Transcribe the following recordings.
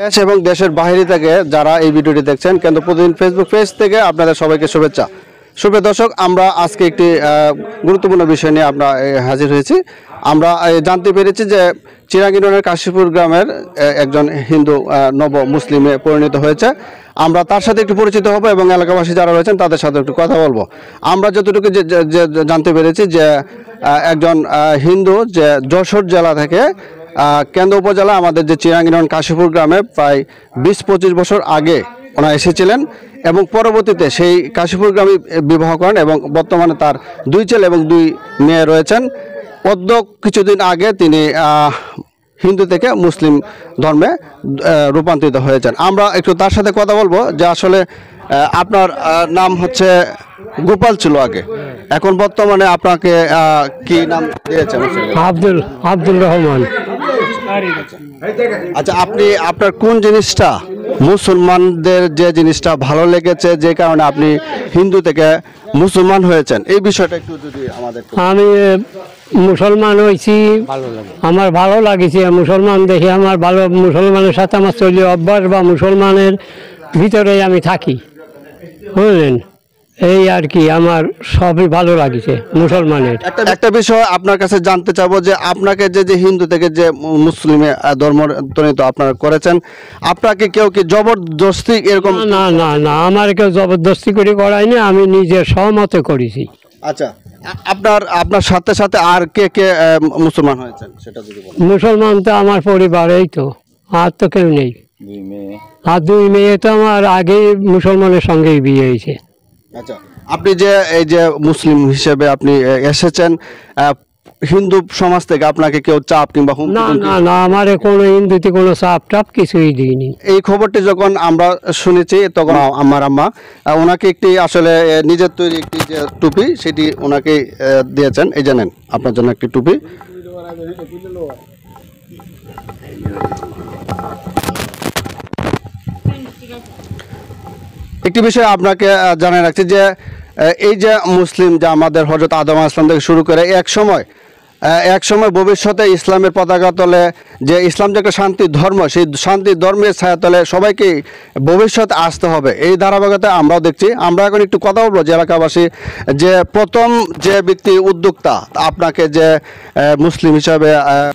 দেশ এবং দেশের বাইরে থেকে যারা এই ভিডিওটি দেখছেন কিন্তু প্রতিদিন ফেসবুক পেজ থেকে আপনাদের সবাইকে শুভেচ্ছা। সুপ্রিয় দর্শক, আমরা আজকে একটি গুরুত্বপূর্ণ বিষয় নিয়ে আমরা হাজির হয়েছি। আমরা জানতে পেরেছি যে চিরাং ইউনিয়নের কাশীপুর গ্রামের একজন হিন্দু নব মুসলিমে পরিণত হয়েছে। আমরা তার সাথে একটু পরিচিত হব এবং এলাকাবাসী যারা রয়েছেন তাদের সাথে একটু কথা বলবো। আমরা যতটুকু জানতে পেরেছি যে একজন হিন্দু যে যশোর জেলা থেকে কেন্দ্র উপজেলা আমাদের যে চিরাং ইউনিয়ন কাশীপুর গ্রামে প্রায় 20-25 বছর আগে ওনারা এসেছিলেন এবং পরবর্তীতে সেই কাশীপুর গ্রামে বিবাহ করেন এবং বর্তমানে তার 2 ছেলে এবং 2 মেয়ে রয়েছেন। কিছুদিন আগে তিনি হিন্দু থেকে মুসলিম ধর্মে রূপান্তরিত হয়েছেন। আমরা একটু তার সাথে কথা বলবো যে আসলে আপনার নাম হচ্ছে গোপাল ছিল আগে, এখন বর্তমানে আপনাকে কি নাম দিয়েছেন? আব্দুল রহমান। আচ্ছা, আপনার কোন জিনিসটা মুসলমানদের যে জিনিসটা ভালো লেগেছে যে কারণে আপনি হিন্দু থেকে মুসলমান হয়েছেন, এই বিষয়টা একটু যদি আমাদের। আমি মুসলমান হয়েছি, আমার ভালো লাগেছে মুসলমান দেখে, আমার ভালো, মুসলমানের সাথে আমার চলি অভ্যাস বা মুসলমানের ভিতরে আমি থাকি, বুঝলেন, এই আর কি, আমার সবই ভালো লাগছে মুসলমানের। একটা বিষয় আপনার কাছে জানতে চাবো যে আপনাকে যে হিন্দু থেকে যে মুসলিমে ধর্মান্তরিত আপনারা করেছেন, আপনাকে কেউ কি জবরদস্তি এরকম? না না না, আমার কেউ জবরদস্তি করে করায়নি, আমি নিজের সহমতে করেছি। আচ্ছা, আপনার সাথে সাথে আর কে কে মুসলমান হয়েছেন সেটা যদি বলেন। মুসলমান তো আমার পরিবারেই তো, আর তো কেউ নেই। আর 2 মেয়ে তো আমার আগেই মুসলমানের সঙ্গেই বিয়ে হয়েছে। আচ্ছা, আপনি যে এই যে মুসলিম হিসেবে আপনি এসেছেন, হিন্দু সমাজ থেকে আপনাকে কেউ চাপ কিংবা না না না, আমার কোনো হিন্দুতে কোনো চাপ টাপ কিছুই দিইনি। এই খবরটি যখন আমরা শুনেছি তখন আমার আম্মা ওনাকে একটি আসলে নিজের তৈরি একটি যে টুপি সেটি ওনাকে দিয়েছেন। এই জানেন আপনার জন্য একটি টুপি। একটি বিষয় আপনাকে জানিয়ে রাখছি যে এই যে মুসলিম যে আমাদের হযরত আদম আলাইহিস সালাম থেকে শুরু করে এক সময় ভবিষ্যতে ইসলামের পতাকা তলে, যে ইসলাম যে একটা শান্তির ধর্ম, সেই শান্তির ধর্মের ছায়া তলে সবাইকে ভবিষ্যতে আসতে হবে। এই ধারাবাহিকতা আমরাও দেখছি। আমরা এখন একটু কথা বলবো যে এলাকাবাসী যে প্রথম যে ব্যক্তি উদ্যোক্তা আপনাকে যে মুসলিম হিসাবে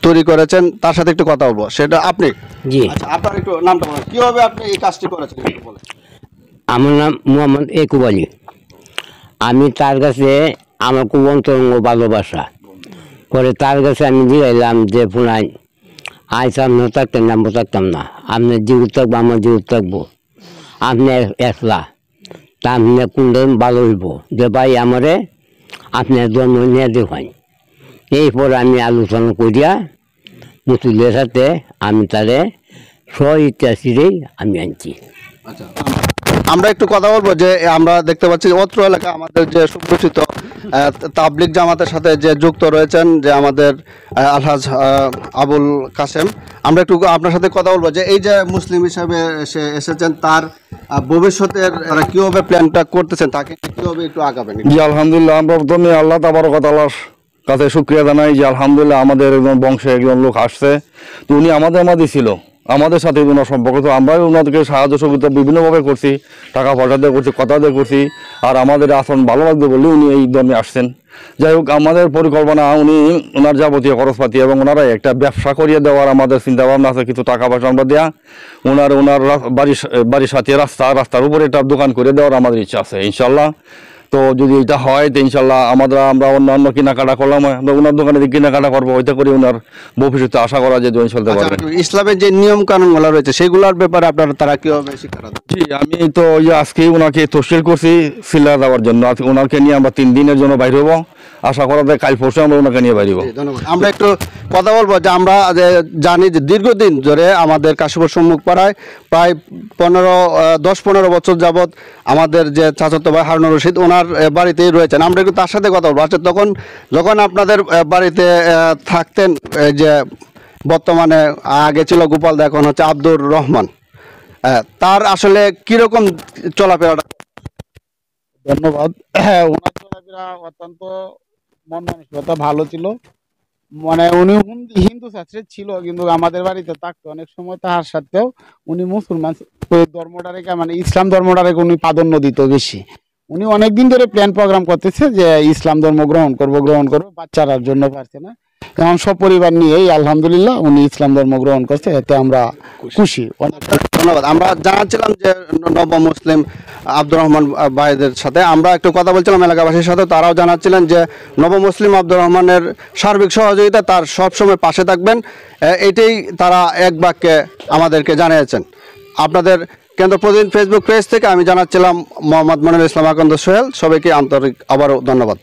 তৈরি করেছেন তার সাথে একটু কথা বলবো, সেটা আপনি। জি। আচ্ছা, আপনার একটু নামটা বলেন, কিভাবে আপনি এই কাজটি করেছেন একটু বলেন। আমার নাম মোহাম্মদ একুব আলী। আমি তার কাছে আমার খুব অন্তরঙ্গ ভালোবাসা পরে তার কাছে আমি দিলাম যে পুনাই আজ আপনি থাকতেন না, আমি থাকতাম না, আপনার জীবিত থাকবো, আমার জীবিত থাকবো, আপনি একলা, তা আপনি কোনদিন ভালো হইব যে ভাই আমারে আপনার জন্ম নিয়ে দেখাই। এরপর আমি আলোচনা করিয়া মুসলিমের সাথে আমি তারে স্ব-ইচ্ছাসিরেই আমি আনছি। আচ্ছা, আমরা একটু কথা বলবো যে আমরা দেখতে পাচ্ছি অত্র এলাকা আমাদের যে সুপরিচিত তাবলিগ জামাতের সাথে যে যুক্ত রয়েছেন যে আমাদের আলহাজ আবুল কাসেম। আমরা একটু আপনার সাথে কথা বলবো যে এই যে মুসলিম হিসাবে এসেছেন, তার ভবিষ্যতের কিভাবে প্ল্যানটা করতেছেন, তাকে কিভাবে একটু আগাবেন? জি আলহামদুলিল্লাহ, আমরা প্রথমে আল্লাহ তাবারক ওয়া তাআলার কাছে শুকরিয়া জানাই যে আলহামদুলিল্লাহ আমাদের একজন বংশে একজন লোক আসছে, তো উনি আমাদের মাঝে ছিল, আমাদের সাথে ওনার সম্পর্ক, তো আমরাও ওনাদেরকে সাহায্য সুবিধা বিভিন্নভাবে করছি, টাকা পয়সা দিয়ে করছি, কথা দিয়ে করছি, আর আমাদের আচরণ ভালো লাগবে বলে উনি এই ধর্মে আসছেন। যাই হোক, আমাদের পরিকল্পনা উনি ওনার যাবতীয় খরচপাতি এবং ওনারা একটা ব্যবসা করিয়ে দেওয়ার আমাদের চিন্তা ভাবনা আছে, কিছু টাকা পয়সা আমরা দেওয়া, ওনার বাড়ির সাথে রাস্তার উপরে একটা দোকান করে দেওয়ার আমাদের ইচ্ছা আছে ইনশাল্লাহ। তো যদি এটা হয় তো ইনশাল্লাহ আমরা অন্যান্য কেনাকাটা করলাম, ওনার দোকানে কেনাকাটা করবো, ওইটা করে ওনার ভবিষ্যতে আশা করা যায় জয়েন চলতে পারবে। ইসলামের যে নিয়ম কানুনগুলো রয়েছে সেগুলোর ব্যাপারে আপনারা তারা কিভাবে শিক্ষা দেন? জি, আমি তো আজকেই ওনাকে তশরিল করছি সিল্লা দেওয়ার জন্য, ওনাকে নিয়ে আমরা 3 দিনের জন্য বাইর হবো, আশা করা যায় কাল পরশু আমরা ওনাকে নিয়ে বাইর হবো। ধন্যবাদ। আমরা একটু কথা বলবো যে আমরা জানি যে দীর্ঘদিন ধরে আমাদের কাশীপুর সম্মুখ পাড়ায় প্রায় 10-15 বছর যাবৎ আমাদের যে চাচাতো ভাই হারুনুর রশিদ ওনার বাড়িতেই রয়েছেন। আমরা একটু তার সাথে কথা বলবো। আচ্ছা, যখন আপনাদের বাড়িতে থাকতেন, যে বর্তমানে আগে ছিল গোপাল, এখন হচ্ছে আব্দুর রহমান, তার আসলে কিরকম চলাফেরাটা? ধন্যবাদ। ওনার চলাফেরা অত্যন্ত মন মানসিকতা ভালো ছিল মানে উনি হিন্দু শাস্ত্রে ছিল, কিন্তু আমাদের বাড়িতে থাকতো অনেক সময়, তাহার সাথেও উনি মুসলমান ধর্মটাকে মানে ইসলাম ধর্মটাকে উনি প্রাধান্য দিত বেশি। উনি অনেকদিন ধরে প্ল্যান প্রোগ্রাম করতেছে যে ইসলাম ধর্ম গ্রহণ করব, বাচ্চারার জন্য পারছে না, এখন সপরিবার নিয়েই আলহামদুলিল্লাহ উনি ইসলাম ধর্ম গ্রহণ করছে, এতে আমরা খুশি। ধন্যবাদ। আমরা জানাচ্ছিলাম যে নব মুসলিম আব্দুর রহমান ভাইদের সাথে আমরা একটু কথা বলছিলাম এলাকাবাসীর সাথে, তারাও জানাচ্ছিলেন যে নব মুসলিম আব্দুর রহমানের সার্বিক সহযোগিতা, তার সবসময় পাশে থাকবেন, এটাই তারা এক বাক্যে আমাদেরকে জানিয়েছেন। আপনাদের কেন্দ্র প্রতিদিন ফেসবুক পেজ থেকে আমি জানাচ্ছিলাম মোহাম্মদ মনিরুল ইসলাম আকন্দ সোহেল। সবাইকে আন্তরিক আবারও ধন্যবাদ।